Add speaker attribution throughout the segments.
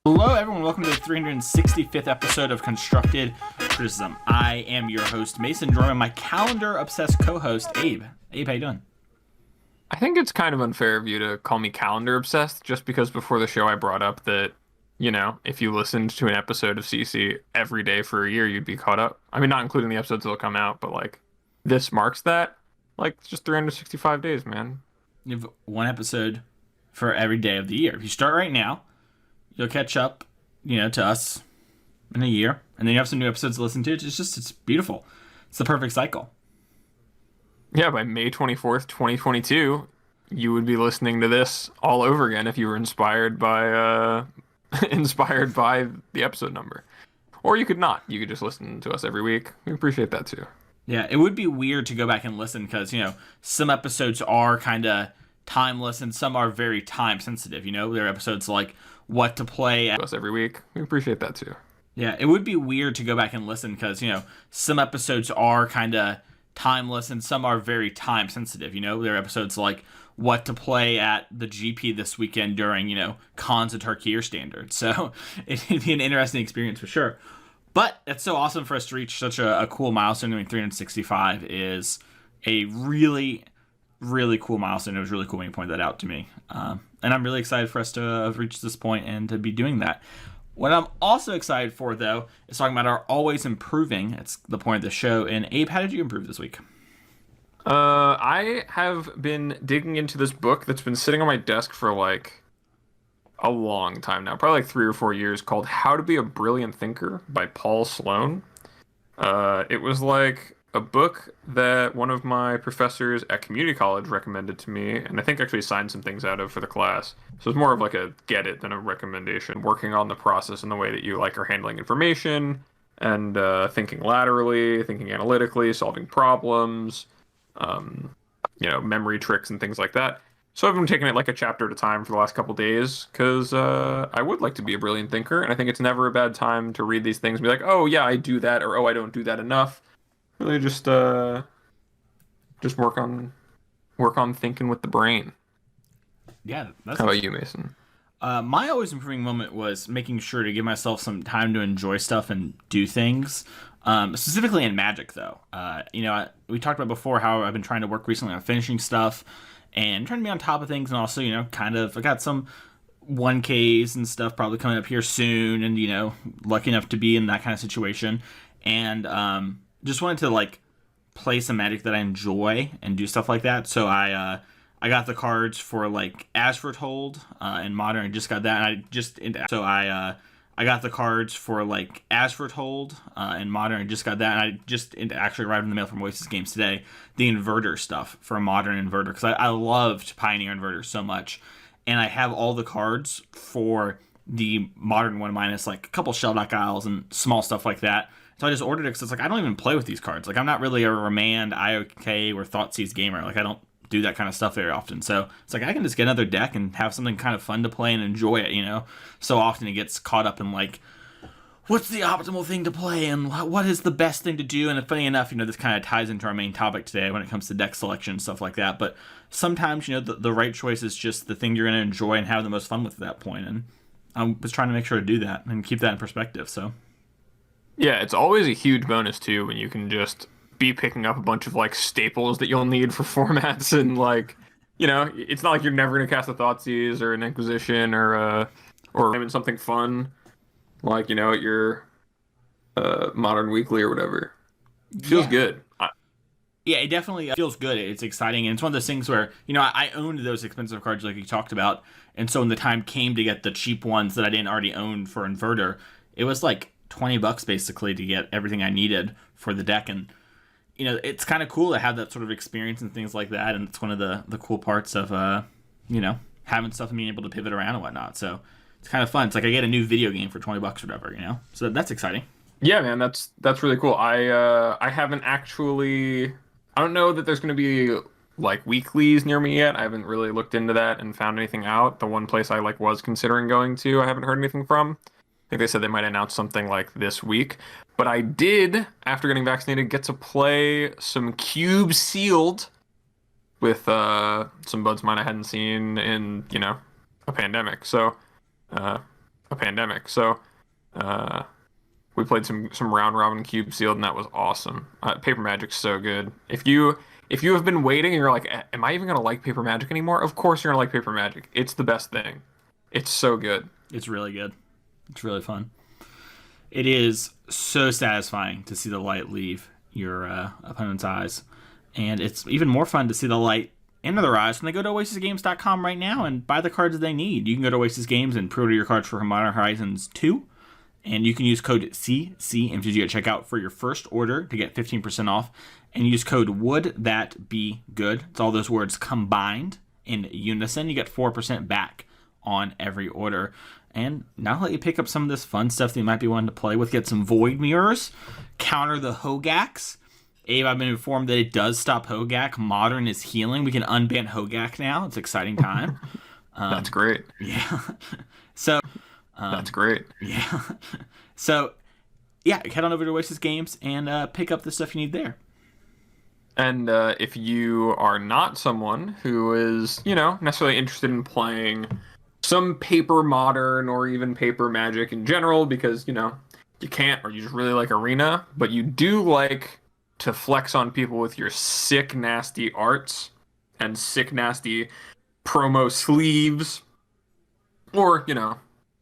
Speaker 1: Hello, everyone. Welcome to the 365th episode of Constructed Criticism. I am your host, Mason, joined by my calendar-obsessed co-host, Abe. Abe, how you doing?
Speaker 2: I think it's kind of unfair of you to call me calendar obsessed just because before the show I brought up that, if you listened to an episode of CC every day for a year, you'd be caught up. I mean, not including the episodes that'll come out, but like this marks that. Like, it's just 365 days, man.
Speaker 1: You have one episode for every day of the year. If you start right now, you'll catch up, to us in a year, and then you have some new episodes to listen to. It's beautiful. It's the perfect cycle.
Speaker 2: Yeah, by May 24th, 2022, you would be listening to this all over again if you were inspired by inspired by the episode number. Or you could not. You could just listen to us every week. We appreciate that too.
Speaker 1: Yeah, it would be weird to go back and listen because, some episodes are kind of timeless and some are very time sensitive. There are episodes like what to play
Speaker 2: To us every week. We appreciate that too.
Speaker 1: Yeah, it would be weird to go back and listen because, some episodes are kind of timeless and some are very time sensitive. There are episodes like what to play at the GP this weekend during, cons of Tarkir standards. So it'd be an interesting experience for sure. But it's so awesome for us to reach such a cool milestone. Doing 365 is a really, really cool milestone. It was really cool when you pointed that out to me. And I'm really excited for us to have reached this point and to be doing that. What I'm also excited for, though, is talking about our always improving. It's the point of the show. And Abe, how did you improve this week?
Speaker 2: I have been digging into this book that's been sitting on my desk for like a long time now, probably like 3 or 4 years, called How to Be a Brilliant Thinker by Paul Sloan. It was like a book that one of my professors at community college recommended to me, and I think actually signed some things out of for the class. So it's more of like a get it than a recommendation, working on the process and the way that you like are handling information and thinking laterally, thinking analytically, solving problems, memory tricks and things like that. So I've been taking it like a chapter at a time for the last couple days because I would like to be a brilliant thinker, and I think it's never a bad time to read these things and be like, oh yeah, I do that, or oh, I don't do that enough. Really just work on thinking with the brain.
Speaker 1: Yeah, that's
Speaker 2: How about you, Mason?
Speaker 1: my always improving moment was making sure to give myself some time to enjoy stuff and do things. Specifically in Magic, though. We talked about before how I've been trying to work recently on finishing stuff and trying to be on top of things, and also, I got some 1Ks and stuff probably coming up here soon, and, lucky enough to be in that kind of situation. And just wanted to, play some Magic that I enjoy and do stuff like that. So I got the cards for As Foretold in Modern. I just got that, and I got the cards for As Foretold in Modern. I just got that, and I just actually arrived in the mail from Oasis Games today. The inverter stuff for a Modern inverter, because I loved Pioneer inverters so much, and I have all the cards for the Modern one minus a couple Shellback Isles and small stuff like that. So I just ordered it because it's I don't even play with these cards. I'm not really a Remand, IOK, or Thoughtseize gamer. I don't do that kind of stuff very often. So it's I can just get another deck and have something kind of fun to play and enjoy it, So often it gets caught up in what's the optimal thing to play and what is the best thing to do. And funny enough, this kind of ties into our main topic today when it comes to deck selection and stuff like that. But sometimes, the right choice is just the thing you're going to enjoy and have the most fun with at that point. And I was trying to make sure to do that and keep that in perspective. So
Speaker 2: Yeah, it's always a huge bonus too when you can just be picking up a bunch of staples that you'll need for formats and it's not like you're never gonna cast a Thoughtseize or an Inquisition or even something fun at your Modern Weekly or whatever. It feels good.
Speaker 1: Yeah, it definitely feels good. It's exciting, and it's one of those things where I owned those expensive cards like you talked about, and so when the time came to get the cheap ones that I didn't already own for Inverter, it was $20 basically to get everything I needed for the deck. And it's kind of cool to have that sort of experience and things like that, and it's one of the cool parts of having stuff and being able to pivot around and whatnot. So it's kind of fun. It's I get a new video game for $20 or whatever, so that's exciting.
Speaker 2: Yeah, man, that's really cool. I haven't actually, I don't know that there's going to be weeklies near me yet. I haven't really looked into that and found anything out. The one place I was considering going to, I haven't heard anything from. I think they said they might announce something this week. But I did, after getting vaccinated, get to play some Cube Sealed with some buds of mine I hadn't seen in, a pandemic. So I a pandemic. So uh, we played some round robin cube sealed, and that was awesome. Paper Magic's so good. If you have been waiting and you're like, am I even gonna like Paper Magic anymore? Of course you're gonna like Paper Magic. It's the best thing. It's so good.
Speaker 1: It's really good. It's really fun. It is so satisfying to see the light leave your opponent's eyes. And it's even more fun to see the light enter their eyes when they go to oasisgames.com right now and buy the cards they need. You can go to Oasis Games and pre-order your cards for Modern Horizons 2. And you can use code CCMTG at checkout for your first order to get 15% off. And use code Would That Be Good. It's all those words combined in unison. You get 4% back on every order. And now let you pick up some of this fun stuff that you might be wanting to play with. Get some Void Mirrors. Counter the Hogaaks. Abe, I've been informed that it does stop Hogak. Modern is healing. We can unban Hogak now. It's an exciting time.
Speaker 2: That's great.
Speaker 1: Yeah. So...
Speaker 2: That's great.
Speaker 1: Yeah. So, yeah, head on over to Oasis Games and pick up the stuff you need there.
Speaker 2: And if you are not someone who is, necessarily interested in playing some paper modern or even paper Magic in general, because, you can't, or you just really like Arena, but you do like to flex on people with your sick, nasty arts and sick, nasty promo sleeves, or,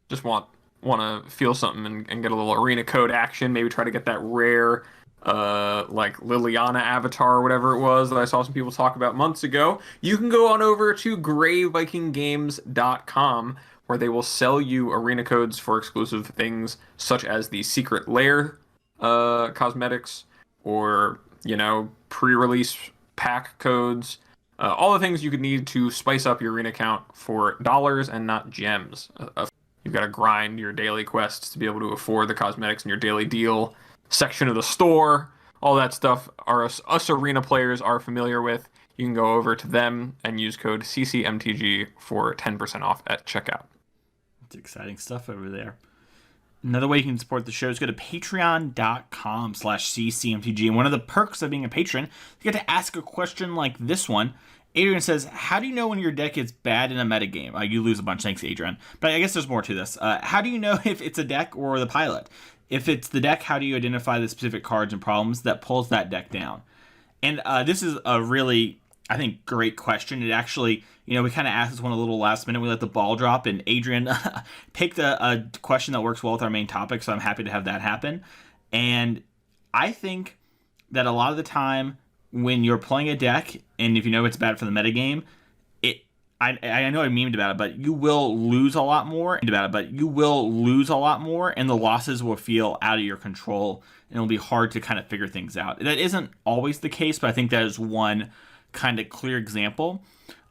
Speaker 2: just want to feel something and get a little arena code action, maybe try to get that rare like Liliana avatar or whatever it was that I saw some people talk about months ago, you can go on over to GrayVikingGames.com, where they will sell you arena codes for exclusive things such as the Secret Lair cosmetics, or pre-release pack codes, all the things you could need to spice up your arena account for dollars and not gems. You've got to grind your daily quests to be able to afford the cosmetics in your daily deal section of the store. All that stuff us arena players are familiar with. You can go over to them and use code CCMTG for 10% off at checkout.
Speaker 1: It's exciting stuff over there. Another way you can support the show is go to patreon.com/CCMTG. And one of the perks of being a patron, you get to ask a question like this one. Adrian says, how do you know when your deck is bad in a metagame? You lose a bunch. Thanks, Adrian. But I guess there's more to this. How do you know if it's a deck or the pilot? If it's the deck, how do you identify the specific cards and problems that pulls that deck down? And this is a really, I think, great question. It actually, we kind of asked this one a little last minute. We let the ball drop, and Adrian picked a question that works well with our main topic, so I'm happy to have that happen. And I think that a lot of the time, when you're playing a deck, and if you know it's bad for the metagame, I know I memed about it, but you will lose a lot more. And the losses will feel out of your control, and it'll be hard to kind of figure things out. That isn't always the case, but I think that is one kind of clear example.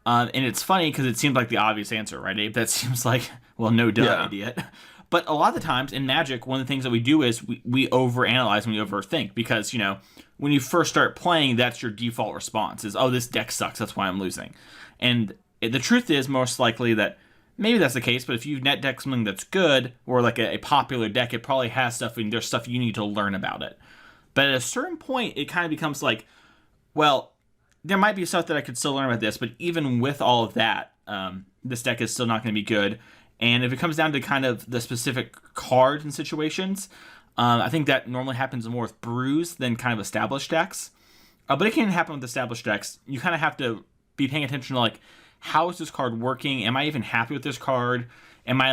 Speaker 1: And it's funny because it seems like the obvious answer, right, Abe? That seems like, well, no duh, yeah. Idiot. But a lot of the times in Magic, one of the things that we do is we overanalyze and we overthink, because, when you first start playing, that's your default response is, oh, this deck sucks, that's why I'm losing. And the truth is most likely that maybe that's the case, but if you net deck something that's good, or like a popular deck, it probably has stuff, and there's stuff you need to learn about it. But at a certain point, it kind of becomes like, well, there might be stuff that I could still learn about this, but even with all of that, this deck is still not going to be good. And if it comes down to kind of the specific cards and situations, I think that normally happens more with brews than kind of established decks. But it can happen with established decks. You kind of have to be paying attention to, like, how is this card working? Am I even happy with this card?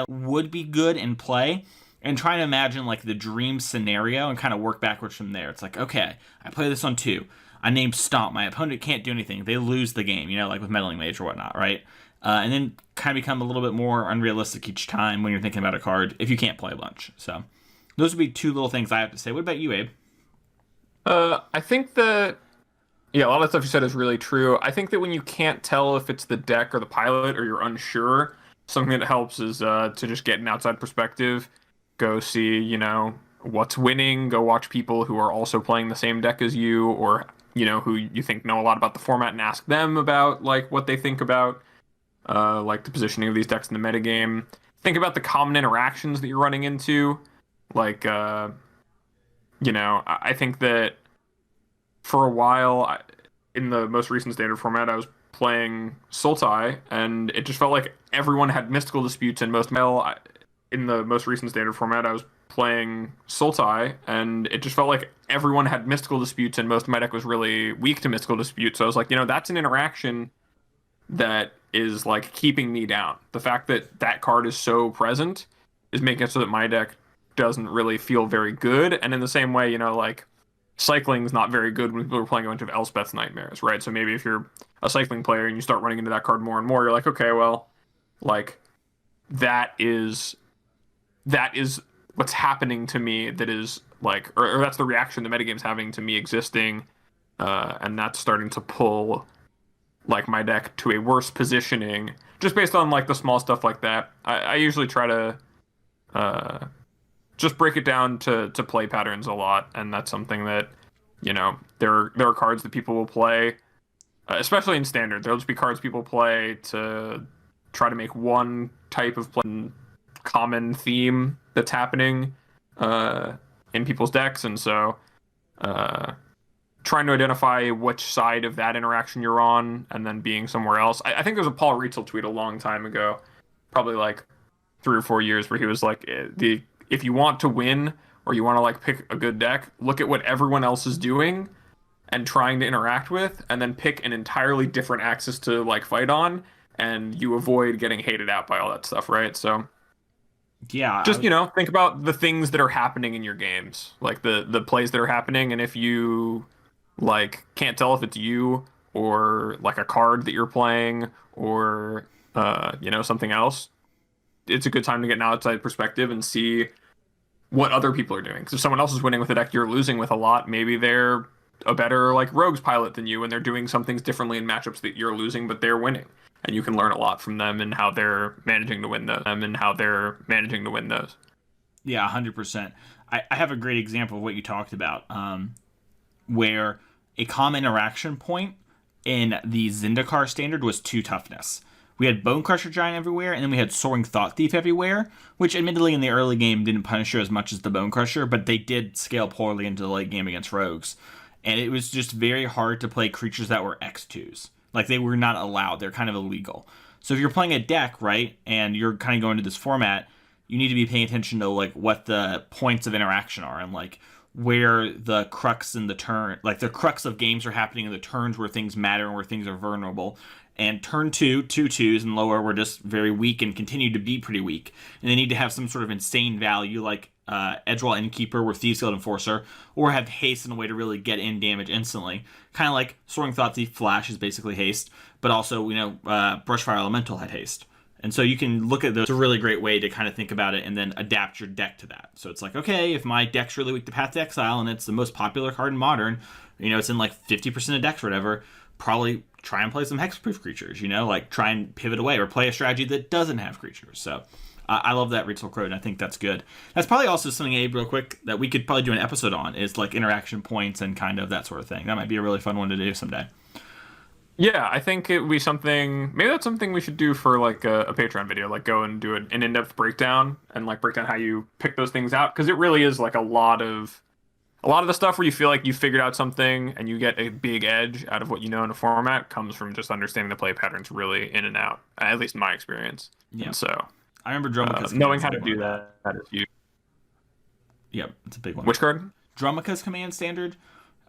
Speaker 1: Would be good in play? And trying to imagine, like, the dream scenario and kind of work backwards from there. It's like, okay, I play this on 2. I named Stomp. My opponent can't do anything. They lose the game, like with Meddling Mage or whatnot, right? And then kind of become a little bit more unrealistic each time when you're thinking about a card if you can't play a bunch. So those would be 2 little things I have to say. What about you, Abe?
Speaker 2: I think that, a lot of the stuff you said is really true. I think that when you can't tell if it's the deck or the pilot, or you're unsure, something that helps is to just get an outside perspective. Go see, what's winning. Go watch people who are also playing the same deck as you, or, who you think know a lot about the format, and ask them about, like, what they think about, like, the positioning of these decks in the metagame. Think about the common interactions that you're running into. Like, I think that for a while, in the most recent standard format, I was playing Sultai, and it just felt like everyone had mystical disputes, and in the most recent standard format, I was playing Sultai, and it just felt like everyone had mystical disputes, and most of my deck was really weak to mystical disputes. So I was like, that's an interaction that is like keeping me down. The fact that that card is so present is making it so that my deck doesn't really feel very good. And in the same way, like cycling is not very good when people are playing a bunch of Elspeth Nightmares, right? So maybe if you're a cycling player and you start running into that card more and more, you're like, okay, well, like that is what's happening to me, that is like, or that's the reaction the metagame's having to me existing, and that's starting to pull like my deck to a worse positioning just based on like the small stuff like that. I usually try to just break it down to play patterns a lot, and that's something that there are cards that people will play, especially in standard. There'll just be cards people play to try to make one type of play common theme that's happening in people's decks, and so trying to identify which side of that interaction you're on and then being somewhere else. I think there's a Paul Rietzel tweet a long time ago, probably like 3 or 4 years, where he was like, if you want to win or you want to like pick a good deck, look at what everyone else is doing and trying to interact with, and then pick an entirely different axis to like fight on, and you avoid getting hated out by all that stuff, right? So
Speaker 1: Yeah,
Speaker 2: just think about the things that are happening in your games, like the plays that are happening, and if you like can't tell if it's you or like a card that you're playing or something else, it's a good time to get an outside perspective and see what other people are doing. Because if someone else is winning with a deck you're losing with a lot, maybe they're a better like rogues pilot than you, and they're doing some things differently in matchups that you're losing, but they're winning. And you can learn a lot from them and how they're managing to win those.
Speaker 1: Yeah, 100%. I have a great example of what you talked about, where a common interaction point in the Zendikar standard was 2 toughness. We had Bone Crusher Giant everywhere, and then we had Soaring Thought Thief everywhere, which admittedly in the early game didn't punish you as much as the Bone Crusher, but they did scale poorly into the late game against rogues. And it was just very hard to play creatures that were X2s. Like, they were not allowed. They're kind of illegal. So if you're playing a deck, right, and you're kind of going to this format, you need to be paying attention to, like, what the points of interaction are and, like, where the crux in the turn, like, the crux of games are happening in the turns where things matter and where things are vulnerable. And turn 2, 2/2s and lower were just very weak and continue to be pretty weak. And they need to have some sort of insane value, like Edgewall Innkeeper or Thieves Guild Enforcer, or have haste in a way to really get in damage instantly. Kind of like Soaring Thought Thief Flash is basically haste, but also, Brushfire Elemental had haste. And so you can look at those. It's a really great way to kind of think about it and then adapt your deck to that. So it's like, okay, if my deck's really weak to Path to Exile and it's the most popular card in Modern, it's in like 50% of decks or whatever, probably try and play some hexproof creatures, like try and pivot away or play a strategy that doesn't have creatures. So I love that Rietzel quote, and I think that's good. That's probably also something, Abe, real quick, that we could probably do an episode on, is like interaction points and kind of that sort of thing. That might be a really fun one to do someday.
Speaker 2: Yeah, I think it would be something. Maybe that's something we should do for like a Patreon video, like go and do an in-depth breakdown and like break down how you pick those things out, because it really is like a lot of the stuff where you feel like you figured out something and you get a big edge out of what you know in a format comes from just understanding the play patterns really in and out, at least in my experience.
Speaker 1: Yeah.
Speaker 2: And so
Speaker 1: I remember Drumica's
Speaker 2: knowing how to do that is huge.
Speaker 1: Yep, it's a big one.
Speaker 2: Which card?
Speaker 1: Drumica's command standard.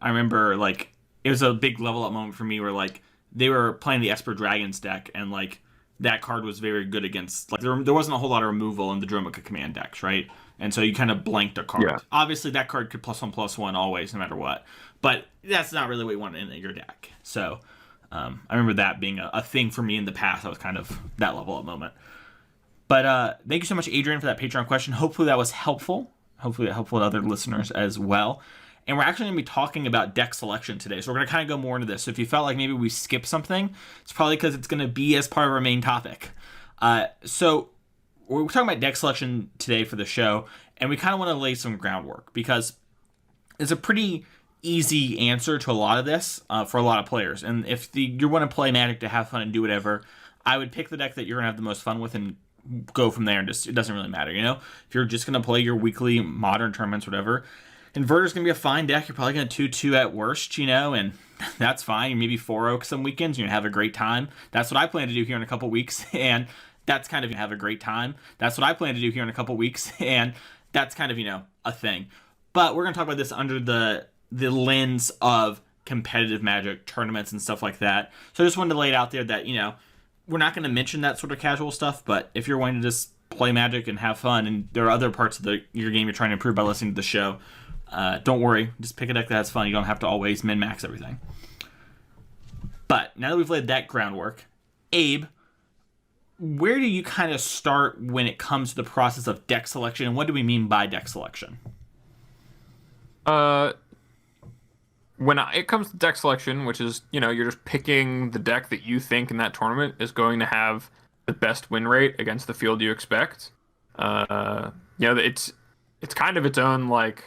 Speaker 1: I remember like it was a big level up moment for me where like they were playing the Esper Dragons deck, and like that card was very good against, like, there wasn't a whole lot of removal in the Dromica command decks, right? And so you kind of blanked a card. Yeah. Obviously, that card could +1/+1 always, no matter what. But that's not really what you want in your deck. So I remember that being a thing for me in the past. That was kind of that level up moment. But thank you so much, Adrian, for that Patreon question. Hopefully that was helpful. Hopefully that helpful to other listeners as well. And we're actually going to be talking about deck selection today. So we're going to kind of go more into this. So if you felt like maybe we skipped something, it's probably because it's going to be as part of our main topic. So we're talking about deck selection today for the show, and we kind of want to lay some groundwork because it's a pretty easy answer to a lot of this for a lot of players. And if you want to play Magic to have fun and do whatever, I would pick the deck that you're going to have the most fun with and go from there. And just, it doesn't really matter, you know? If you're just going to play your weekly Modern tournaments, whatever, Inverter's going to be a fine deck. You're probably going to 2-2 at worst, you know, and that's fine. Maybe 4-oak some weekends. You're going to have a great time. That's what I plan to do here in a couple weeks. And that's kind of have a great time. That's what I plan to do here in a couple weeks, and that's kind of a thing. But we're gonna talk about this under the lens of competitive Magic tournaments and stuff like that. So I just wanted to lay it out there that we're not going to mention that sort of casual stuff, but if you're wanting to just play Magic and have fun, and there are other parts of your game you're trying to improve by listening to the show, don't worry. Just pick a deck that has fun. You don't have to always min-max everything. But now that we've laid that groundwork, Abe, where do you kind of start when it comes to the process of deck selection, and what do we mean by deck selection?
Speaker 2: When it comes to deck selection, which is, you're just picking the deck that you think in that tournament is going to have the best win rate against the field you expect. It's kind of its own, like,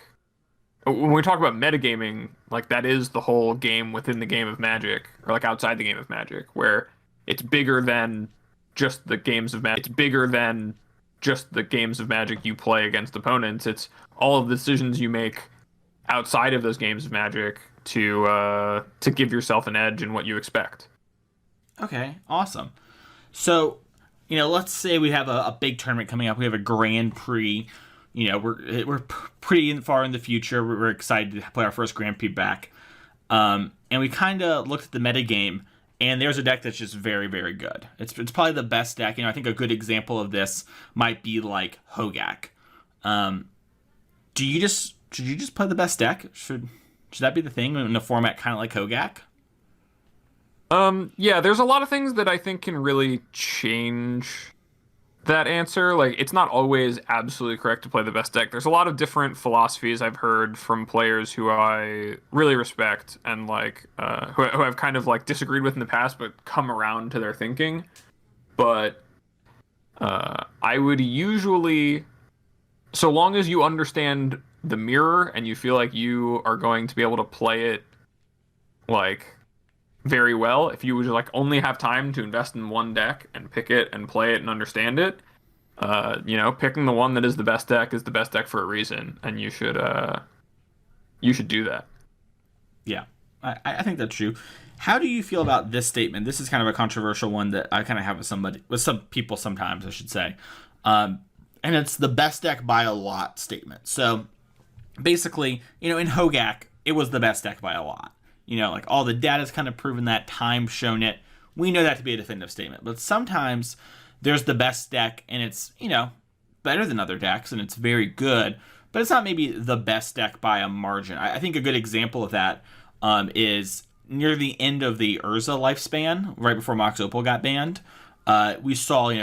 Speaker 2: when we talk about metagaming, like, that is the whole game within the game of Magic, or like outside the game of Magic, where it's bigger than just the games of Magic. It's bigger than just the games of Magic you play against opponents. It's all of the decisions you make outside of those games of Magic to give yourself an edge in what you expect.
Speaker 1: Okay, awesome. So, let's say we have a big tournament coming up. We have a Grand Prix. We're pretty far in the future. We're excited to play our first Grand Prix back. And we kind of looked at the metagame, and there's a deck that's just very, very good. It's probably the best deck. I think a good example of this might be like Hogak. Should you just play the best deck? Should that be the thing in a format kind of like Hogak?
Speaker 2: Yeah, there's a lot of things that I think can really change that answer. Like, it's not always absolutely correct to play the best deck. There's a lot of different philosophies I've heard from players who I really respect and who I've kind of disagreed with in the past, but come around to their thinking. But I would usually, so long as you understand the mirror and you feel like you are going to be able to play it very well, if you would only have time to invest in one deck and pick it and play it and understand it, picking the one that is the best deck is the best deck for a reason, and you should do that.
Speaker 1: Yeah, I think that's true. How do you feel about this statement? This is kind of a controversial one that I kind of have with some people sometimes, I should say. And it's the best deck by a lot statement. So basically, in Hogak, it was the best deck by a lot. All the data's kind of proven that, time shown it. We know that to be a definitive statement. But sometimes there's the best deck, and it's, better than other decks, and it's very good. But it's not maybe the best deck by a margin. I think a good example of that is near the end of the Urza lifespan, right before Mox Opal got banned. We saw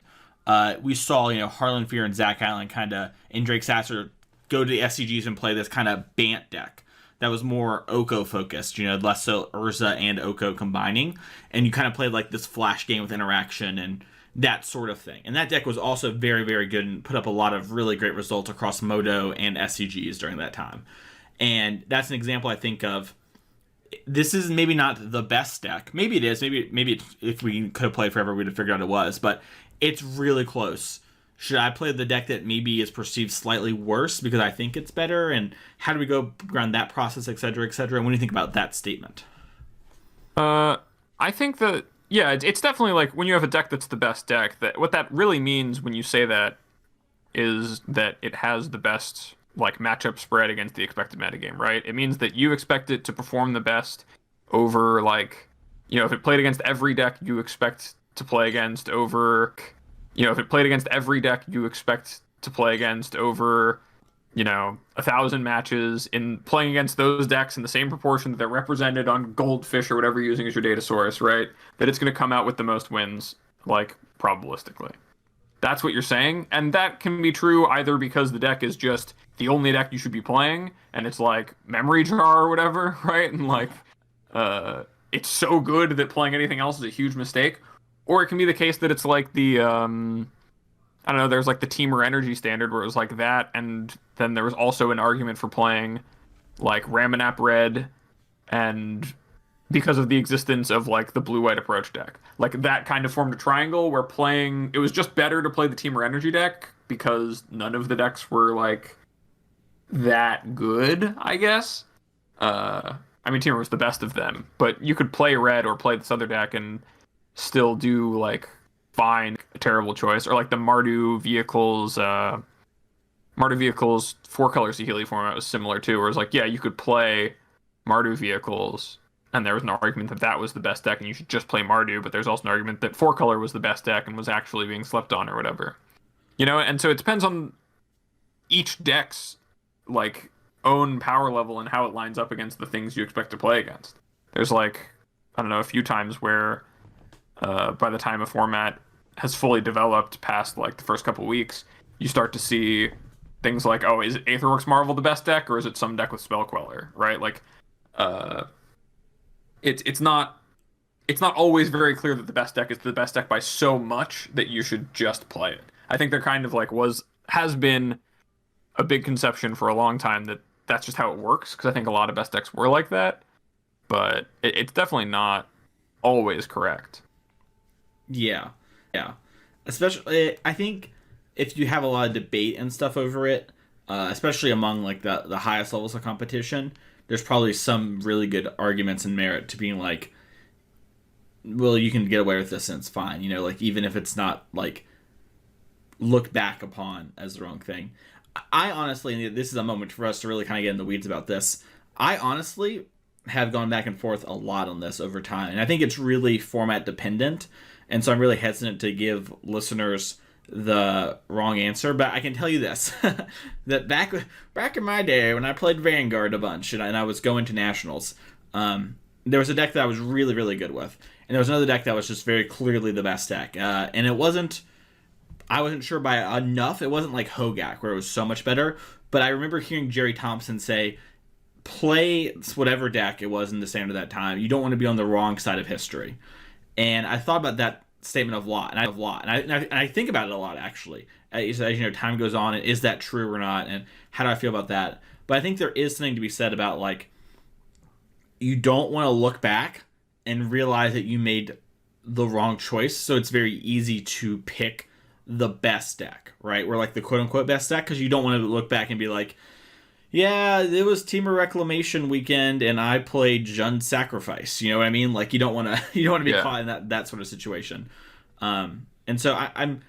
Speaker 1: Harlan Fear and Zach Allen kind of, and Drake Sasser go to the SCGs and play this kind of Bant deck that was more Oko focused, less so Urza and Oko combining, and you kind of played this flash game with interaction and that sort of thing. And that deck was also very, very good and put up a lot of really great results across Modo and SCGs during that time. And that's an example I think of. This is maybe not the best deck. Maybe it is. Maybe if we could have played forever, we'd have figured out it was. But it's really close. Should I play the deck that maybe is perceived slightly worse because I think it's better? And how do we go around that process, et cetera, et cetera? And what do you think about that statement?
Speaker 2: I think that, yeah, it's definitely when you have a deck that's the best deck, that what that really means when you say that is that it has the best matchup spread against the expected metagame, right? It means that you expect it to perform the best over if it played against every deck you expect to play against over, if it played against every deck you expect to play against over, 1,000 matches, in playing against those decks in the same proportion that they're represented on Goldfish or whatever you're using as your data source, right? That it's going to come out with the most wins, probabilistically. That's what you're saying, and that can be true either because the deck is just the only deck you should be playing, and it's Memory Jar or whatever, right? And it's so good that playing anything else is a huge mistake. Or it can be the case that it's the, I don't know, there's the Teamer Energy standard where it was that, and then there was also an argument for playing Ramanap Red, and because of the existence of the blue-white approach deck. That kind of formed a triangle where it was just better to play the Teamer Energy deck because none of the decks were that good, I guess. Teamer was the best of them, but you could play Red or play this other deck and still do fine, a terrible choice. Or like the Mardu vehicles 4-color Saheeli format was similar too, where it's like, yeah, you could play Mardu vehicles, and there was an argument that that was the best deck, and you should just play Mardu. But there's also an argument that 4-color was the best deck and was actually being slept on or whatever. And so it depends on each deck's like own power level and how it lines up against the things you expect to play against. There's like, I don't know, a few times where by the time a format has fully developed past like the first couple weeks, you start to see things like, oh, is Aetherworks Marvel the best deck, or is it some deck with Spell Queller, right? Like, it's not always very clear that the best deck is the best deck by so much that you should just play it. I think there kind of like has been a big conception for a long time that that's just how it works, because I think a lot of best decks were like that, but it's definitely not always correct.
Speaker 1: Yeah, yeah. Especially, I think if you have a lot of debate and stuff over it, especially among like the highest levels of competition, there's probably some really good arguments and merit to being like, well, you can get away with this and it's fine. Like even if it's not like looked back upon as the wrong thing. I honestly, and this is a moment for us to really kind of get in the weeds about this. I honestly have gone back and forth a lot on this over time, and I think it's really format dependent. And so I'm really hesitant to give listeners the wrong answer, but I can tell you this: that back in my day when I played Vanguard a bunch and I was going to nationals, there was a deck that I was really really good with, and there was another deck that was just very clearly the best deck, and it wasn't. I wasn't sure by enough. It wasn't like Hogak where it was so much better, but I remember hearing Jerry Thompson say, "Play whatever deck it was in the standard at that time. You don't want to be on the wrong side of history." And I thought about that statement a lot, and I think about it a lot actually. As time goes on, and is that true or not, and how do I feel about that? But I think there is something to be said about like you don't want to look back and realize that you made the wrong choice. So it's very easy to pick the best deck, right? We're like the quote unquote best deck because you don't want to look back and be like, yeah, it was Team of Reclamation weekend and I played Jund Sacrifice. You know what I mean? Like you don't want to be caught in that sort of situation. And so I'm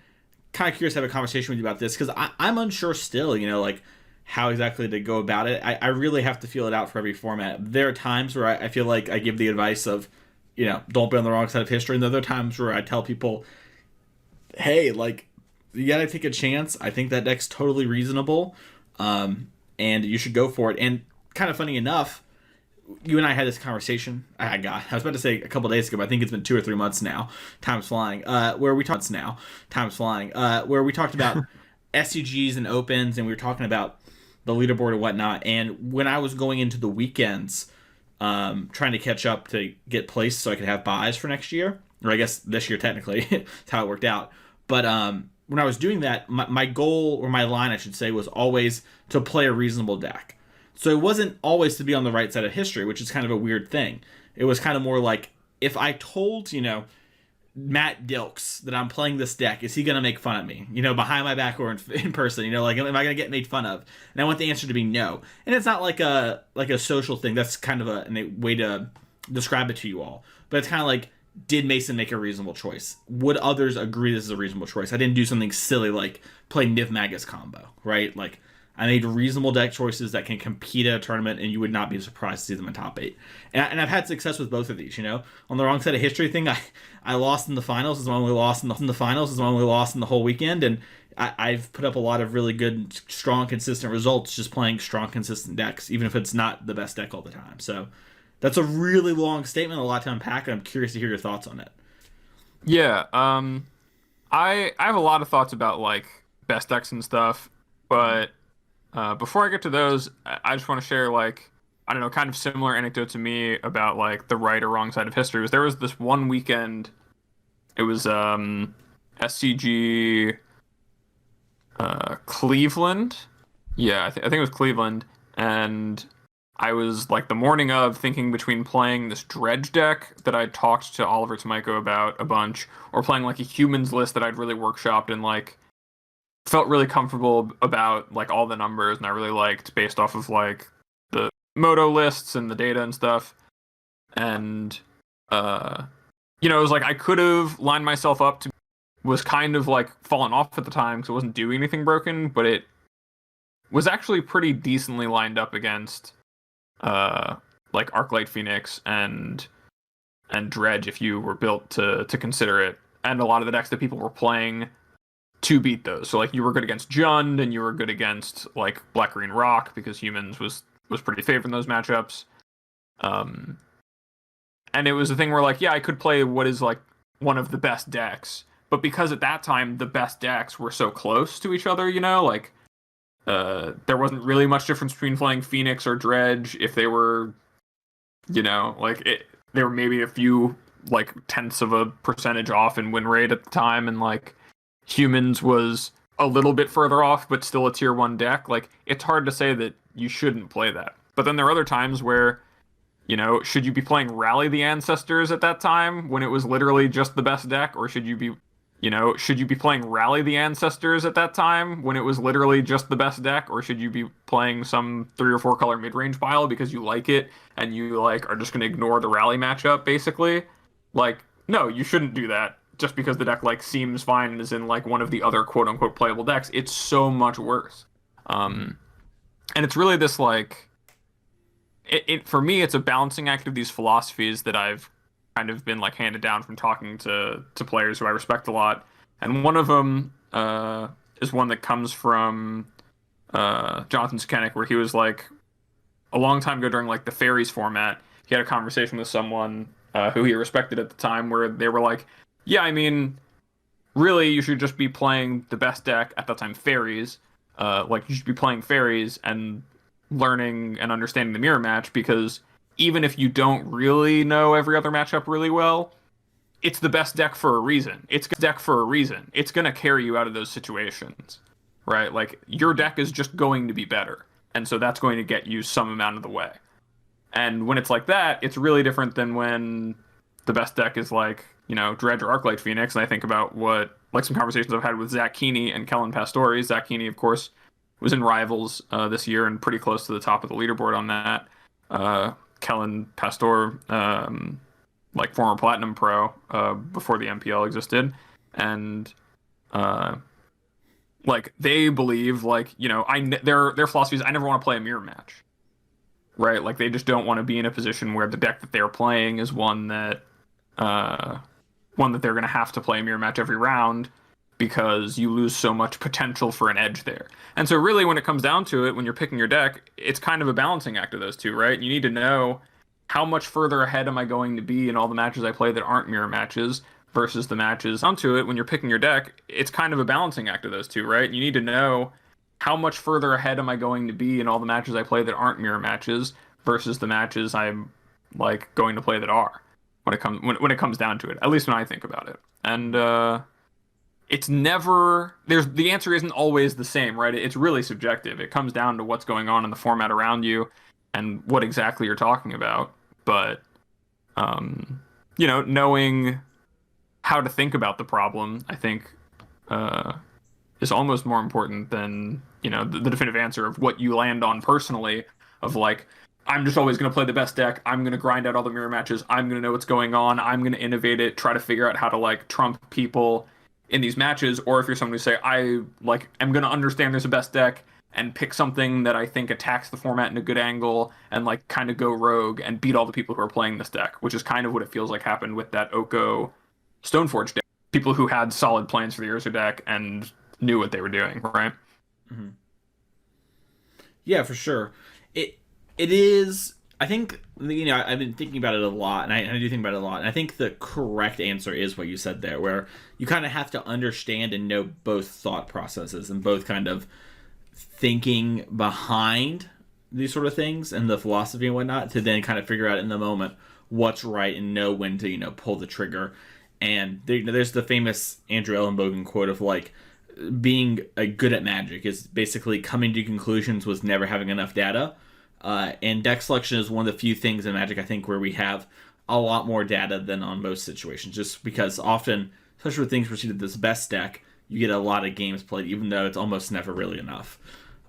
Speaker 1: kind of curious to have a conversation with you about this because I'm unsure still, like how exactly to go about it. I really have to feel it out for every format. There are times where I feel like I give the advice of, don't be on the wrong side of history. And there are other times where I tell people, hey, like, you gotta take a chance. I think that deck's totally reasonable. And you should go for it. And kind of funny enough, you and I had this conversation. I was about to say a couple days ago, but I think it's been 2 or 3 months now. Time's flying. Where we talked about SCGs and opens, and we were talking about the leaderboard and whatnot. And when I was going into the weekends, trying to catch up to get placed so I could have buys for next year, or I guess this year technically, that's how it worked out. But when I was doing that, my goal, or my line, I should say, was always to play a reasonable deck. So it wasn't always to be on the right side of history, which is kind of a weird thing. It was kind of more like, if I told, Matt Dilks that I'm playing this deck, is he going to make fun of me, behind my back or in person, like, am I going to get made fun of? And I want the answer to be no. And it's not like a social thing. That's kind of a way to describe it to you all. But it's kind of like, did Mason make a reasonable choice? Would others agree this is a reasonable choice? I didn't do something silly like play Niv Magus combo, right? Like, I made reasonable deck choices that can compete at a tournament, and you would not be surprised to see them in top 8. And I've had success with both of these, On the wrong side of history thing, I lost in the finals. Is the one we lost in the finals. Is the one we lost in the whole weekend. And I've put up a lot of really good, strong, consistent results just playing strong, consistent decks, even if it's not the best deck all the time. So that's a really long statement, a lot to unpack, and I'm curious to hear your thoughts on it.
Speaker 2: Yeah, I have a lot of thoughts about like best decks and stuff, but before I get to those, I just want to share like, I don't know, kind of similar anecdote to me about like the right or wrong side of history. There was this one weekend, it was SCG Cleveland. Yeah, I think it was Cleveland, and I was like the morning of thinking between playing this dredge deck that I talked to Oliver Tomiko about a bunch, or playing like a humans list that I'd really workshopped and like felt really comfortable about like all the numbers, and I really liked based off of like the moto lists and the data and stuff. And it was like I could have lined myself up to was kind of like falling off at the time because it wasn't doing anything broken, but it was actually pretty decently lined up against uh like Arclight Phoenix and Dredge if you were built to consider it. And a lot of the decks that people were playing to beat those. So like you were good against Jund and you were good against like Black Green Rock because humans was pretty favored in those matchups. Um and it was a thing where like, yeah, I could play what is like one of the best decks, but because at that time the best decks were so close to each other, you know, like there wasn't really much difference between playing Phoenix or Dredge if they were, you know, like there were maybe a few like tenths of a percentage off in win rate at the time, and like humans was a little bit further off, but still a tier 1 deck. Like it's hard to say that you shouldn't play that. But then there are other times where, you know, should you be playing Rally the Ancestors at that time when it was literally just the best deck, or should you be, you know, should you be playing Rally the Ancestors at that time when it was literally just the best deck, or should you be playing some 3 or 4 color mid-range pile because you like it and you like are just going to ignore the Rally matchup basically? Like, no, you shouldn't do that just because the deck like seems fine and is in like one of the other quote unquote playable decks. It's so much worse. And it's really this like it for me it's a balancing act of these philosophies that I've kind of been like handed down from talking to players who I respect a lot. And one of them is one that comes from Jonathan Skenik, where he was like a long time ago during like the Fairies format, he had a conversation with someone who he respected at the time, where they were like, yeah, I mean, really, you should just be playing the best deck at that time, Fairies. Like, you should be playing Fairies and learning and understanding the mirror match, because even if you don't really know every other matchup really well, it's the best deck for a reason. It's deck for a reason. It's going to carry you out of those situations, right? Like, your deck is just going to be better, and so that's going to get you some amount of the way. And when it's like that, it's really different than when the best deck is like, you know, Dredge or Arclight Phoenix. And I think about what, like, some conversations I've had with Zach Keeney and Kellen Pastore. Zach Keeney, of course, was in Rivals this year and pretty close to the top of the leaderboard on that. Kellen Pastore, like former Platinum Pro before the MPL existed. And like they believe, like, you know, their philosophy is I never want to play a mirror match. Right, like they just don't want to be in a position where the deck that they're playing is one that they're going to have to play a mirror match every round, because you lose so much potential for an edge there. And so really when it comes down to it, when you're picking your deck, it's kind of a balancing act of those two, right? You need to know how much further ahead am I going to be in all the matches I play that aren't mirror matches versus the matches onto it. When you're picking your deck, it's kind of a balancing act of those two, right? You need to know how much further ahead am I going to be in all the matches I play that aren't mirror matches versus the matches I'm like going to play that are, when it comes down to it, at least when I think about it. And it's never, the answer isn't always the same, right? It's really subjective. It comes down to what's going on in the format around you and what exactly you're talking about. But you know, knowing how to think about the problem, I think is almost more important than, you know, the definitive answer of what you land on personally, of like, I'm just always going to play the best deck, I'm going to grind out all the mirror matches, I'm going to know what's going on, I'm going to innovate it, try to figure out how to like trump people in these matches. Or if you're someone who say, I like am going to understand there's a best deck and pick something that I think attacks the format in a good angle and like kind of go rogue and beat all the people who are playing this deck, which is kind of what it feels like happened with that Oko Stoneforge deck. People who had solid plans for the Urza deck and knew what they were doing, right?
Speaker 1: Mm-hmm. Yeah, for sure. It is. I think, you know, I've been thinking about it a lot, and I do think about it a lot. And I think the correct answer is what you said there, where you kind of have to understand and know both thought processes and both kind of thinking behind these sort of things and the philosophy and whatnot, to then kind of figure out in the moment what's right and know when to, you know, pull the trigger. And there's the famous Andrew Ellenbogen quote of like, being good at Magic is basically coming to conclusions with never having enough data. And deck selection is one of the few things in Magic, I think, where we have a lot more data than on most situations, just because often, especially with things preceded this best deck, you get a lot of games played, even though it's almost never really enough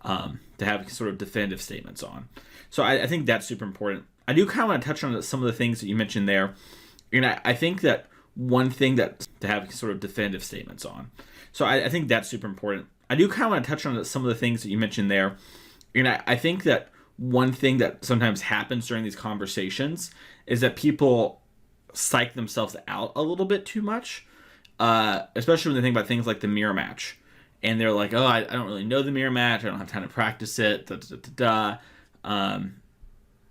Speaker 1: to have sort of definitive statements on. So I think that's super important. I do kind of want to touch on some of the things that you mentioned there. You know, I think that one thing that to have sort of definitive statements on. So I think that's super important. I do kind of want to touch on some of the things that you mentioned there. And I think that one thing that sometimes happens during these conversations is that people psych themselves out a little bit too much, especially when they think about things like the mirror match. And they're like, oh, I don't really know the mirror match. I don't have time to practice it. Da, da, da, da,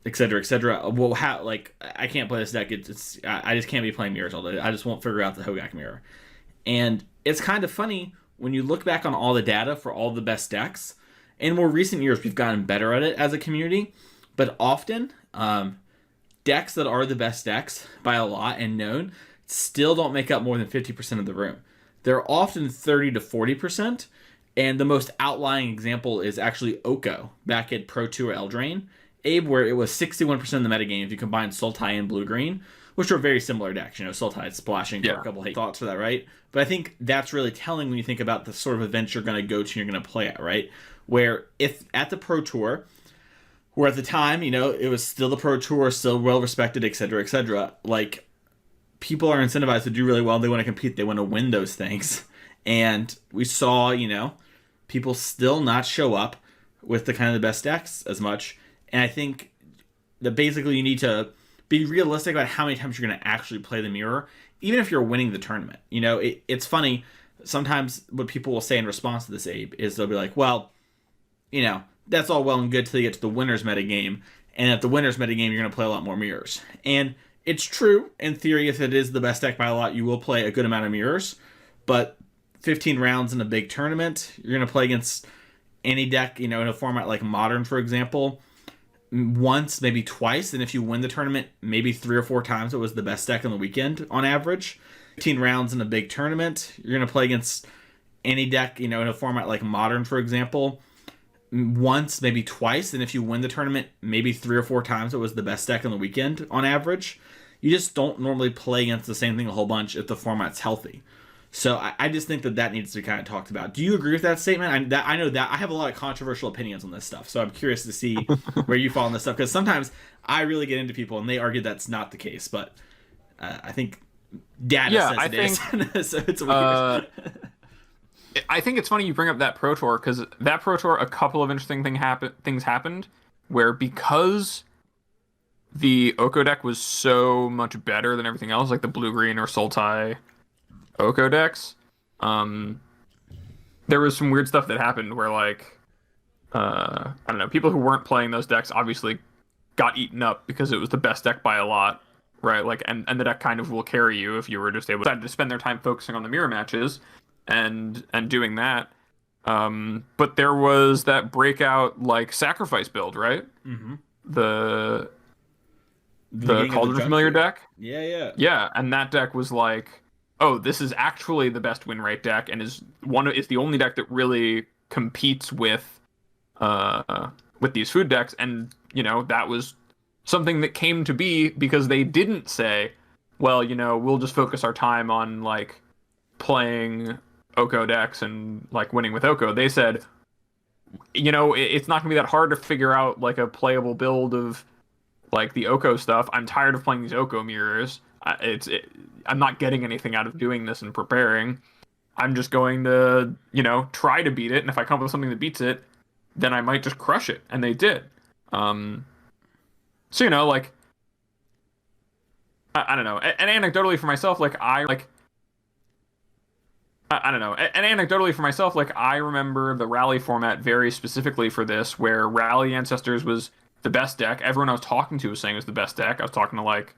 Speaker 1: et cetera, et cetera. Well, how, like, I can't play this deck. I just can't be playing mirrors all day. I just won't figure out the Hogak mirror. And it's kind of funny when you look back on all the data for all the best decks. In more recent years, we've gotten better at it as a community. But often, decks that are the best decks by a lot and known still don't make up more than 50% of the room. They're often 30 to 40%, and the most outlying example is actually Oko back at Pro Tour Eldraine, Abe, where it was 61% of the metagame if you combine Sultai and Blue-Green, which are very similar decks. You know, Sultai splashing for a couple hate thoughts for that, right? But I think that's really telling when you think about the sort of events you're going to go to and you're going to play at, right? Where if at the Pro Tour, where at the time, you know, it was still the Pro Tour, still well-respected, et cetera, like, people are incentivized to do really well. They want to compete. They want to win those things. And we saw, you know, people still not show up with the kind of the best decks as much. And I think that basically you need to be realistic about how many times you're going to actually play the mirror, even if you're winning the tournament. You know, it's funny. Sometimes what people will say in response to this, Abe, is they'll be like, well, you know, that's all well and good till you get to the winner's metagame. And at the winner's metagame, you're going to play a lot more mirrors. And it's true, in theory, if it is the best deck by a lot, you will play a good amount of mirrors. But 15 rounds in a big tournament, you're going to play against any deck, you know, in a format like Modern, for example, once, maybe twice. And if you win the tournament, maybe 3 or 4 times it was the best deck on the weekend on average. 15 rounds in a big tournament, you're going to play against any deck, you know, in a format like Modern, for example, once, maybe twice. And if you win the tournament, maybe 3 or 4 times it was the best deck on the weekend on average. You just don't normally play against the same thing a whole bunch if the format's healthy. So I just think that needs to be kind of talked about. Do you agree with that statement? I know that I have a lot of controversial opinions on this stuff, so I'm curious to see where you fall on this stuff, because sometimes I really get into people and they argue that's not the case, but I think data says it is. So it's weird.
Speaker 2: I think it's funny you bring up that Pro Tour, because that Pro Tour, a couple of interesting things happened where, because the Oko deck was so much better than everything else, like the Blue-Green or Sultai Oko decks, there was some weird stuff that happened where, like, I don't know, people who weren't playing those decks obviously got eaten up because it was the best deck by a lot, right? Like, and the deck kind of will carry you if you were just able to spend their time focusing on the mirror matches and doing that. But there was that breakout, like, sacrifice build, right?
Speaker 1: Mm-hmm.
Speaker 2: The Cauldron Familiar deck? Yeah, and that deck was like, oh, this is actually the best win rate deck, and is the only deck that really competes with these food decks. And, you know, that was something that came to be because they didn't say, well, you know, we'll just focus our time on, like, playing Oko decks and, like, winning with Oko. They said, you know, it's not gonna be that hard to figure out, like, a playable build of, like, the Oko stuff. I'm tired of playing these Oko mirrors. I'm not getting anything out of doing this and preparing. I'm just going to, you know, try to beat it. And if I come up with something that beats it, then I might just crush it. And they did. So, you know, like, I don't know. And anecdotally for myself, like, I don't know. And anecdotally for myself, like, I remember the Rally format very specifically for this, where Rally Ancestors was the best deck. Everyone I was talking to was saying it was the best deck. I was talking to, like,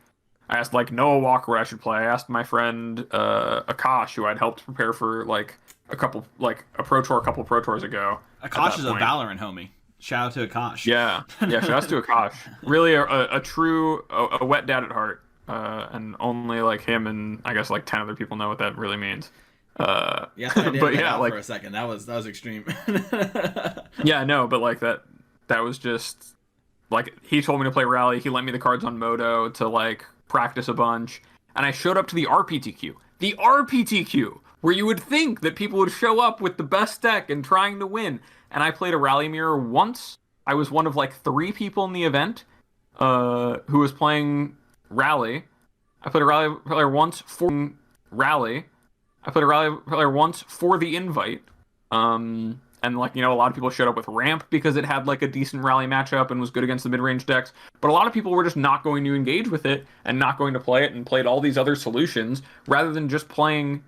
Speaker 2: I asked, like, Noah Walker what I should play. I asked my friend Akash, who I'd helped prepare for, like, a couple Pro Tours ago.
Speaker 1: Akash is a Valorant homie. Shout out to Akash.
Speaker 2: Yeah, shout out to Akash. Really a true wet dad at heart. And only, like, him and I guess, like, 10 other people know what that really means.
Speaker 1: Yeah, I did
Speaker 2: but yeah, like,
Speaker 1: for a second. That was extreme.
Speaker 2: Yeah, no, but, like, that was just, like, he told me to play Rally. He lent me the cards on Moto to, like, practice a bunch, and I showed up to the RPTQ, where you would think that people would show up with the best deck and trying to win. And I played a Rally Mirror once. I was one of, like, 3 people in the event who was playing Rally, I played a rally player once for rally. I played a rally player once for the invite. And like, a lot of people showed up with ramp because it had like a decent rally matchup and was good against the mid-range decks. But a lot of people were just not going to engage with it and not going to play it and played all these other solutions rather than just playing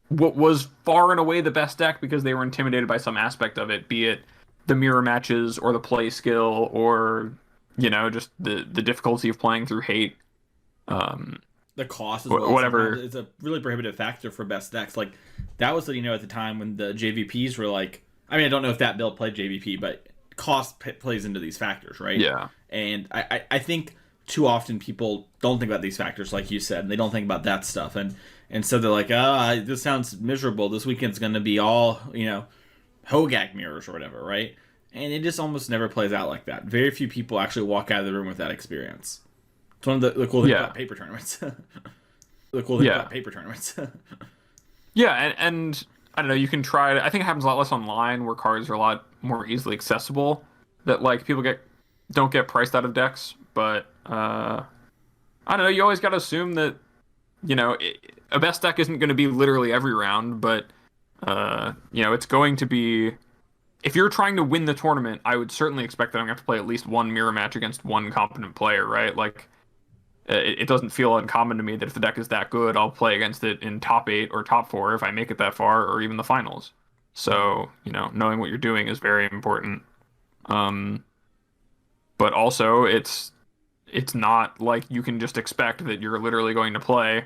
Speaker 2: what was far and away the best deck because they were intimidated by some aspect of it, be it the mirror matches or the play skill or, just the difficulty of playing through hate.
Speaker 1: The cost as well.
Speaker 2: Whatever.
Speaker 1: It's a really prohibitive factor for best decks. Like that was, at the time when the JVPs were like, I mean, I don't know if that build played JVP, but cost plays into these factors, right?
Speaker 2: Yeah.
Speaker 1: And I think too often people don't think about these factors, like you said, and they don't think about that stuff. And so they're like, this sounds miserable. This weekend's going to be all, Hogak mirrors or whatever, right? And it just almost never plays out like that. Very few people actually walk out of the room with that experience. It's one of the cool things about paper tournaments. The cool thing about paper tournaments.
Speaker 2: Yeah, and I don't know, you can try I think it happens a lot less online where cards are a lot more easily accessible. That like people don't get priced out of decks, but I don't know, you always gotta assume that, a best deck isn't gonna be literally every round, but it's going to be if you're trying to win the tournament, I would certainly expect that I'm gonna have to play at least one mirror match against one competent player, right? Like it doesn't feel uncommon to me that if the deck is that good, I'll play against it in top 8 or top 4 if I make it that far, or even the finals. So, knowing what you're doing is very important. But also, it's not like you can just expect that you're literally going to play,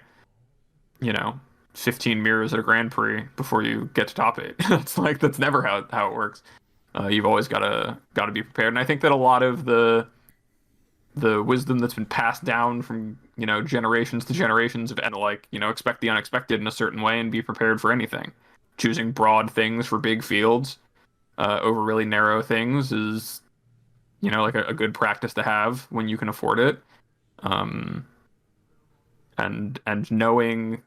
Speaker 2: 15 mirrors at a Grand Prix before you get to top 8. That's never how it works. You've always gotta be prepared, and I think that a lot of the wisdom that's been passed down from generations to generations of expect the unexpected in a certain way and be prepared for anything. Choosing broad things for big fields over really narrow things is a good practice to have when you can afford it. And knowing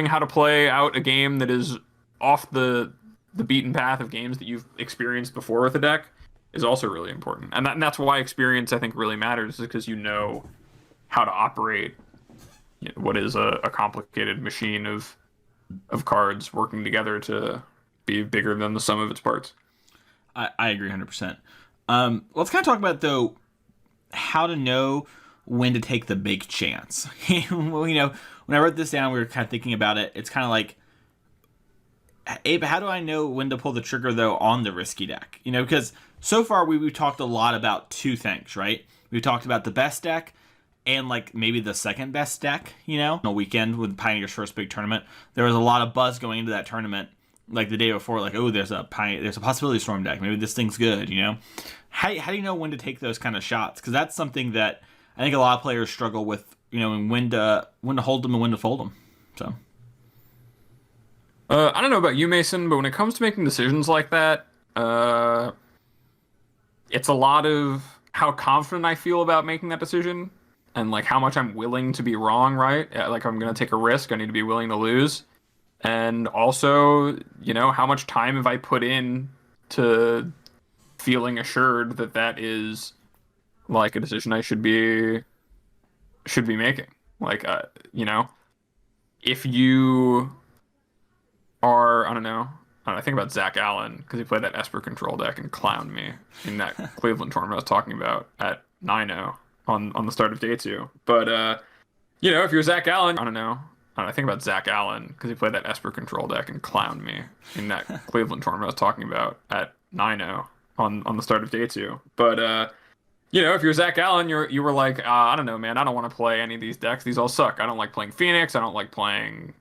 Speaker 2: how to play out a game that is off the beaten path of games that you've experienced before with a deck is also really important. And that's why experience, I think, really matters, is because you know how to operate what is a complicated machine of cards working together to be bigger than the sum of its parts.
Speaker 1: I agree 100%. Let's kind of talk about, though, how to know when to take the big chance. Well, when I wrote this down, we were kind of thinking about it. It's kind of like, Abe, how do I know when to pull the trigger, though, on the risky deck? Because so far we've talked a lot about two things, right? We've talked about the best deck and like maybe the second best deck, On a weekend with Pioneer's first big tournament, there was a lot of buzz going into that tournament, like the day before, like, oh, there's a possibility storm deck. Maybe this thing's good, How do you know when to take those kind of shots? Because that's something that I think a lot of players struggle with, and when to hold them and when to fold them. So.
Speaker 2: I don't know about you, Mason, but when it comes to making decisions like that, it's a lot of how confident I feel about making that decision and like how much I'm willing to be wrong, right? Like I'm going to take a risk. I need to be willing to lose. And also, how much time have I put in to feeling assured that that is like a decision I should be making. Like, if you are, I don't know, I think about Zach Allen because he played that Esper control deck and clowned me in that Cleveland tournament I was talking about at 9-0 on the start of day 2. But if you're Zach Allen, I don't know. I think about Zach Allen because he played that Esper control deck and clowned me in that Cleveland tournament I was talking about at 9-0 on the start of day 2. But if you're Zach Allen, you were like, I don't know, man, I don't want to play any of these decks. These all suck. I don't like playing Phoenix. I don't like playing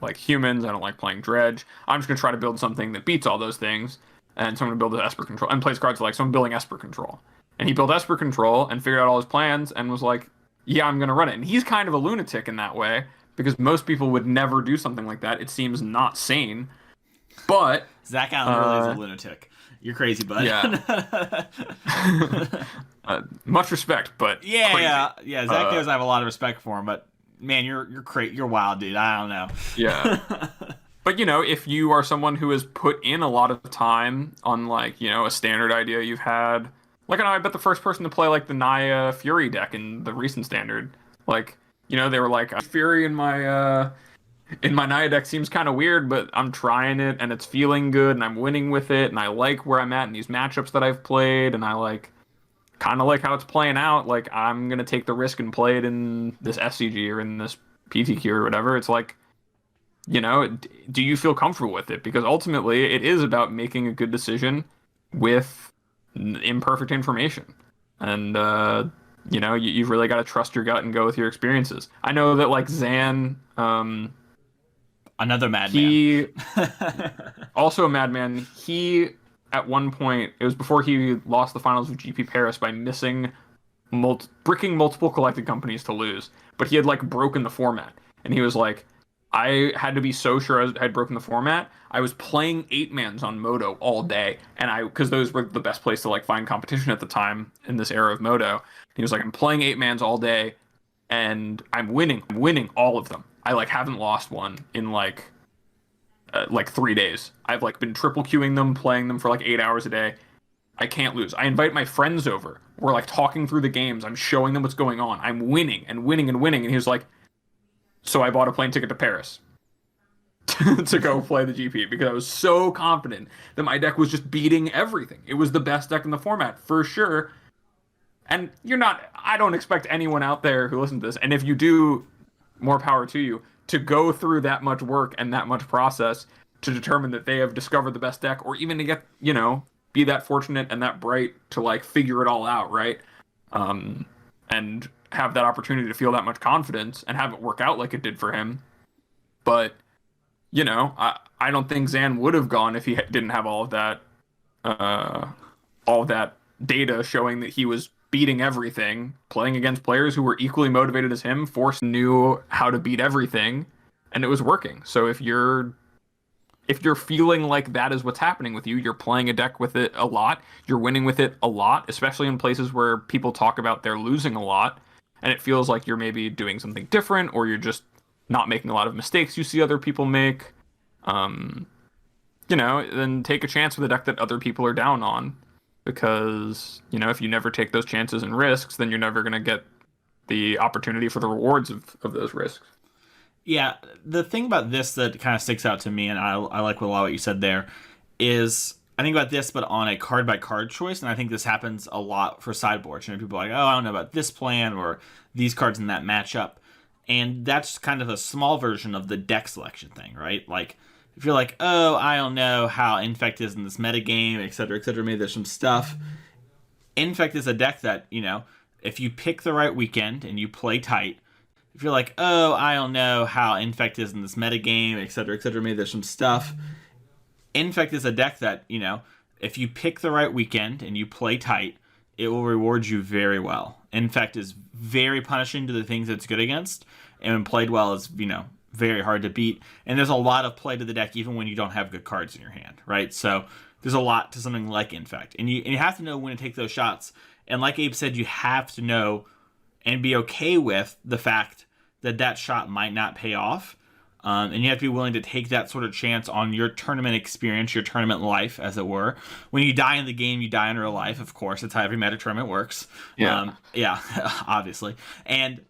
Speaker 2: like humans. I don't like playing Dredge. I'm just gonna try to build something that beats all those things, and so I'm gonna build an Esper control and plays cards like, so I'm building Esper control. And he built Esper control and figured out all his plans and was like, yeah, I'm gonna run it. And he's kind of a lunatic in that way because most people would never do something like that. It seems not sane. But
Speaker 1: Zach Allen really is a lunatic. You're crazy, bud.
Speaker 2: Yeah. Much respect, but crazy.
Speaker 1: Zach knows I have a lot of respect for him, but man, you're wild, dude. I don't know.
Speaker 2: Yeah. But if you are someone who has put in a lot of time on like, a standard idea you've had, like I bet the first person to play like the Naya Fury deck in the recent standard, like You know, they were like, Fury in my Nia deck seems kind of weird, but I'm trying it and it's feeling good and I'm winning with it and I like where I'm at in these matchups that I've played and I like kind of like how it's playing out. Like I'm gonna take the risk and play it in this SCG or in this PTQ or whatever. It's like, you know, do you feel comfortable with it? Because ultimately, it is about making a good decision with imperfect information, and you know, you've really got to trust your gut and go with your experiences. I know that like Zan,
Speaker 1: Another madman.
Speaker 2: he also a madman. He at one point, it was before he lost the finals of GP Paris by missing bricking multiple collected companies to lose, but he had like broken the format, and he was like, I had to be so sure I had broken the format. I was playing 8-mans on Moto all day, and because those were the best place to like find competition at the time in this era of Moto. He was like, I'm playing 8-mans all day, and I'm winning all of them. I like haven't lost one in like 3 days. I've like been triple queuing them, playing them for like 8 hours a day. I can't lose. I invite my friends over. We're like talking through the games. I'm showing them what's going on. I'm winning and winning and winning. And he was like, so I bought a plane ticket to Paris to go play the GP because I was so confident that my deck was just beating everything. It was the best deck in the format for sure. And I don't expect anyone out there who listens to this, and if you do, more power to you, to go through that much work and that much process to determine that they have discovered the best deck, or even to get, you know, be that fortunate and that bright to like figure it all out, right? And have that opportunity to feel that much confidence and have it work out like it did for him. But, you know, I don't think Zan would have gone if he didn't have all of that data showing that he was beating everything, playing against players who were equally motivated as him, Force knew how to beat everything, and it was working. So if you're feeling like that is what's happening with you, you're playing a deck with it a lot, you're winning with it a lot, especially in places where people talk about they're losing a lot, and it feels like you're maybe doing something different, or you're just not making a lot of mistakes you see other people make, you know, then take a chance with a deck that other people are down on. Because, you know, if you never take those chances and risks, then you're never going to get the opportunity for the rewards of those risks.
Speaker 1: Yeah, the thing about this that kind of sticks out to me, and I like a lot of what you said there, is I think about this, but on a card by card choice, and I think this happens a lot for sideboards. You know, people are like, oh, I don't know about this plan or these cards in that matchup, and that's kind of a small version of the deck selection thing, right? Like, if you're like, oh, I don't know how Infect is in this metagame, etc., maybe there's some stuff. Infect is a deck that, you know, if you pick the right weekend and you play tight, if you're like, oh, I don't know how Infect is in this metagame, etc., maybe there's some stuff. Infect is a deck that, you know, if you pick the right weekend and you play tight, it will reward you very well. Infect is very punishing to the things it's good against, and when played well is, you know, very hard to beat. And there's a lot of play to the deck even when you don't have good cards in your hand, right? So there's a lot to something like Infect. And you have to know when to take those shots. And like Abe said, you have to know and be okay with the fact that that shot might not pay off. And you have to be willing to take that sort of chance on your tournament experience, your tournament life, as it were. When you die in the game, you die in real life, of course. That's how every meta tournament works.
Speaker 2: Yeah.
Speaker 1: Yeah, obviously. And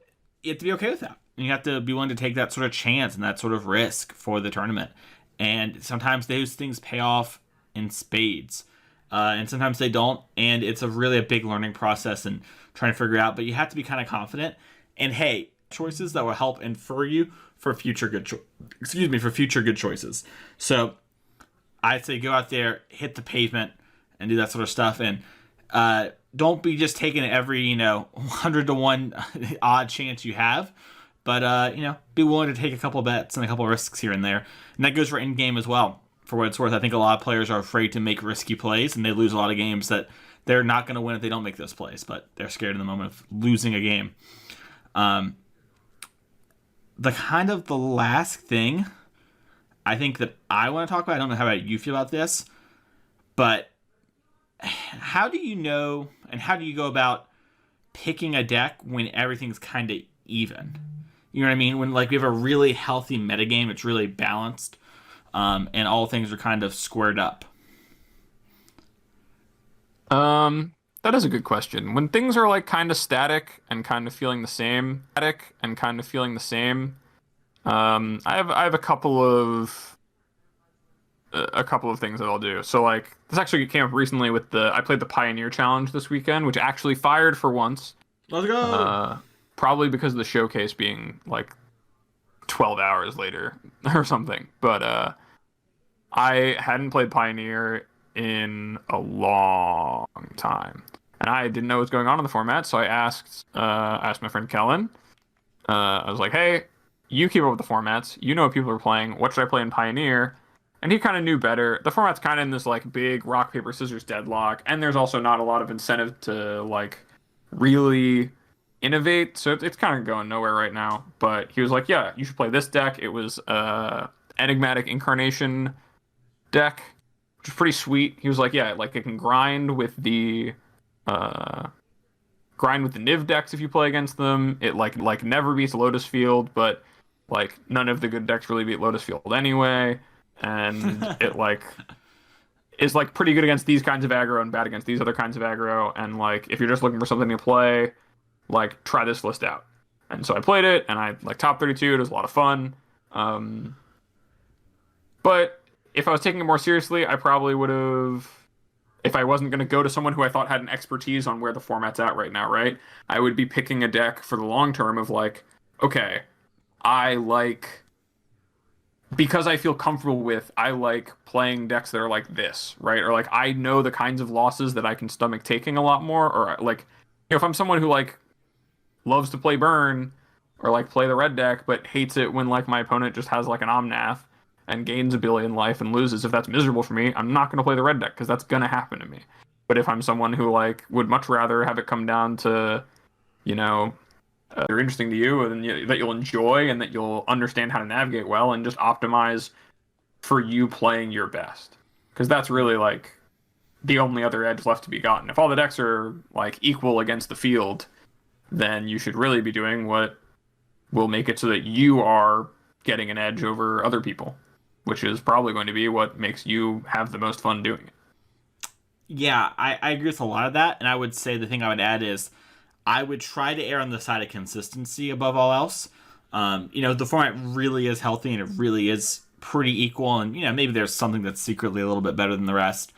Speaker 1: you have to be okay with that. And you have to be willing to take that sort of chance and that sort of risk for the tournament. And sometimes those things pay off in spades. And sometimes they don't. And it's really a big learning process and trying to figure it out. But you have to be kind of confident. And hey, choices that will help infer you for future good for future good choices. So I'd say go out there, hit the pavement, and do that sort of stuff. And don't be just taking every, you know, 100 to 1 odd chance you have. But, you know, be willing to take a couple bets and a couple risks here and there. And that goes for in-game as well. For what it's worth, I think a lot of players are afraid to make risky plays, and they lose a lot of games that they're not going to win if they don't make those plays. But they're scared in the moment of losing a game. The last thing I think that I want to talk about, I don't know how you feel about this, but how do you know and how do you go about picking a deck when everything's kind of even? You know what I mean? When like we have a really healthy metagame, it's really balanced, and all things are kind of squared up.
Speaker 2: That is a good question. When things are like kind of static and kind of feeling the same, I have a couple of things that I'll do. So like this actually came up recently with the I played the Pioneer Challenge this weekend, which actually fired for once.
Speaker 1: Let's go.
Speaker 2: Uh, Probably because of the showcase being like 12 hours later or something. But I hadn't played Pioneer in a long time, and I didn't know what's going on in the format. So I asked my friend Kellen. I was like, "Hey, you keep up with the formats. You know what people are playing. What should I play in Pioneer?" And he kind of knew better. The format's kind of in this like big rock paper scissors deadlock, and there's also not a lot of incentive to like really innovate. So it's kind of going nowhere right now. But he was like, "Yeah, you should play this deck." It was Enigmatic Incarnation deck, which is pretty sweet. He was like, "Yeah, like it can uh grind with the Niv decks if you play against them. It like never beats Lotus Field, but like none of the good decks really beat Lotus Field anyway." And it like is like pretty good against these kinds of aggro and bad against these other kinds of aggro. And like if you're just looking for something to play, like try this list out. And so I played it, and I like top 32. It was a lot of fun. But if I was taking it more seriously, I probably would have. If I wasn't going to go to someone who I thought had an expertise on where the format's at right now, right? I would be picking a deck for the long term of like, okay, I like because I feel comfortable with, I like playing decks that are like this, right? Or like I know the kinds of losses that I can stomach taking a lot more. Or like, if I'm someone who like loves to play burn or like play the red deck, but hates it when like my opponent just has like an Omnath and gains a billion life and loses, if that's miserable for me, I'm not going to play the red deck because that's going to happen to me. But if I'm someone who like would much rather have it come down to, you know, they're interesting to you and that you'll enjoy and that you'll understand how to navigate well and just optimize for you playing your best. Because that's really like the only other edge left to be gotten. If all the decks are like equal against the field, then you should really be doing what will make it so that you are getting an edge over other people, which is probably going to be what makes you have the most fun doing it.
Speaker 1: Yeah, I agree with a lot of that, and I would say the thing I would add is I would try to err on the side of consistency above all else. The format really is healthy and it really is pretty equal, and maybe there's something that's secretly a little bit better than the rest.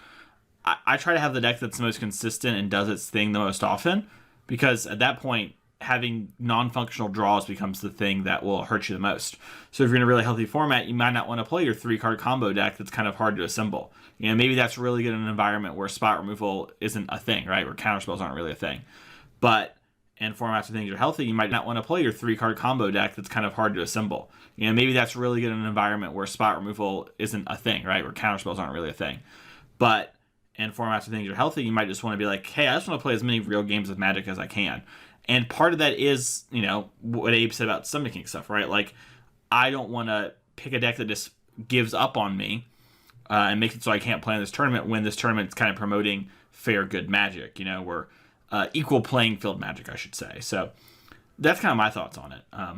Speaker 1: I try to have the deck that's the most consistent and does its thing the most often, because at that point, having non-functional draws becomes the thing that will hurt you the most. So if you're in a really healthy format, you might not want to play your 3-card combo deck that's kind of hard to assemble. Maybe that's really good in an environment where spot removal isn't a thing, right? Where counterspells aren't really a thing. But in formats where things are healthy, you might not want to play your 3-card combo deck that's kind of hard to assemble. Maybe that's really good in an environment where spot removal isn't a thing, right? Where counterspells aren't really a thing. But in formats where things are healthy, you might just want to be like, hey, I just want to play as many real games of Magic as I can. And part of that is, what Abe said about Stomach King stuff, right? Like, I don't want to pick a deck that just gives up on me and makes it so I can't play in this tournament when this tournament's kind of promoting fair, good Magic, we're equal playing field Magic, I should say. So that's kind of my thoughts on it. I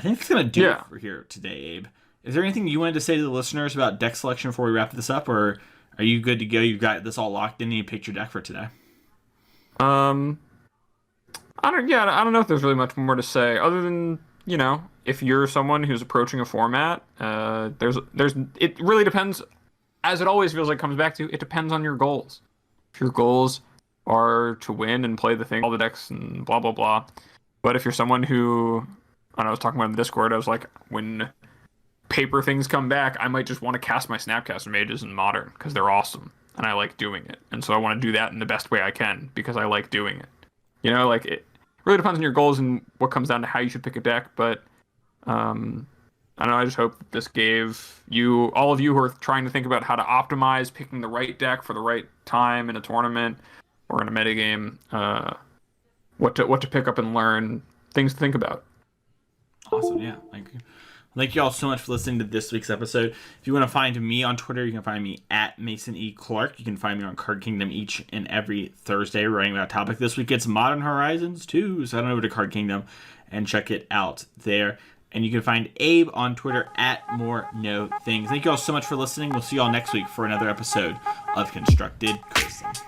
Speaker 1: think that's going to do it for here today, Abe. Is there anything you wanted to say to the listeners about deck selection before we wrap this up, or are you good to go? You've got this all locked in and you picked your deck for today?
Speaker 2: I don't know if there's really much more to say other than, if you're someone who's approaching a format, it really depends, as it always feels like comes back to, it depends on your goals. If your goals are to win and play the thing, all the decks and blah, blah, blah. But if you're someone who, I was talking about in the Discord, I was like, when paper things come back, I might just want to cast my Snapcaster Mages in Modern because they're awesome. And I like doing it. And so I want to do that in the best way I can because I like doing it. It really depends on your goals and what comes down to how you should pick a deck. But I don't know, I just hope that this gave you, all of you who are trying to think about how to optimize picking the right deck for the right time in a tournament or in a metagame, what to pick up and learn, things to think about.
Speaker 1: Awesome, yeah. Thank you all so much for listening to this week's episode. If you want to find me on Twitter, you can find me at Mason E. Clark. You can find me on Card Kingdom each and every Thursday writing about a topic. This week it's Modern Horizons 2, so head on over to Card Kingdom and check it out there. And you can find Abe on Twitter at More No Things. Thank you all so much for listening. We'll see you all next week for another episode of Constructed Criticism.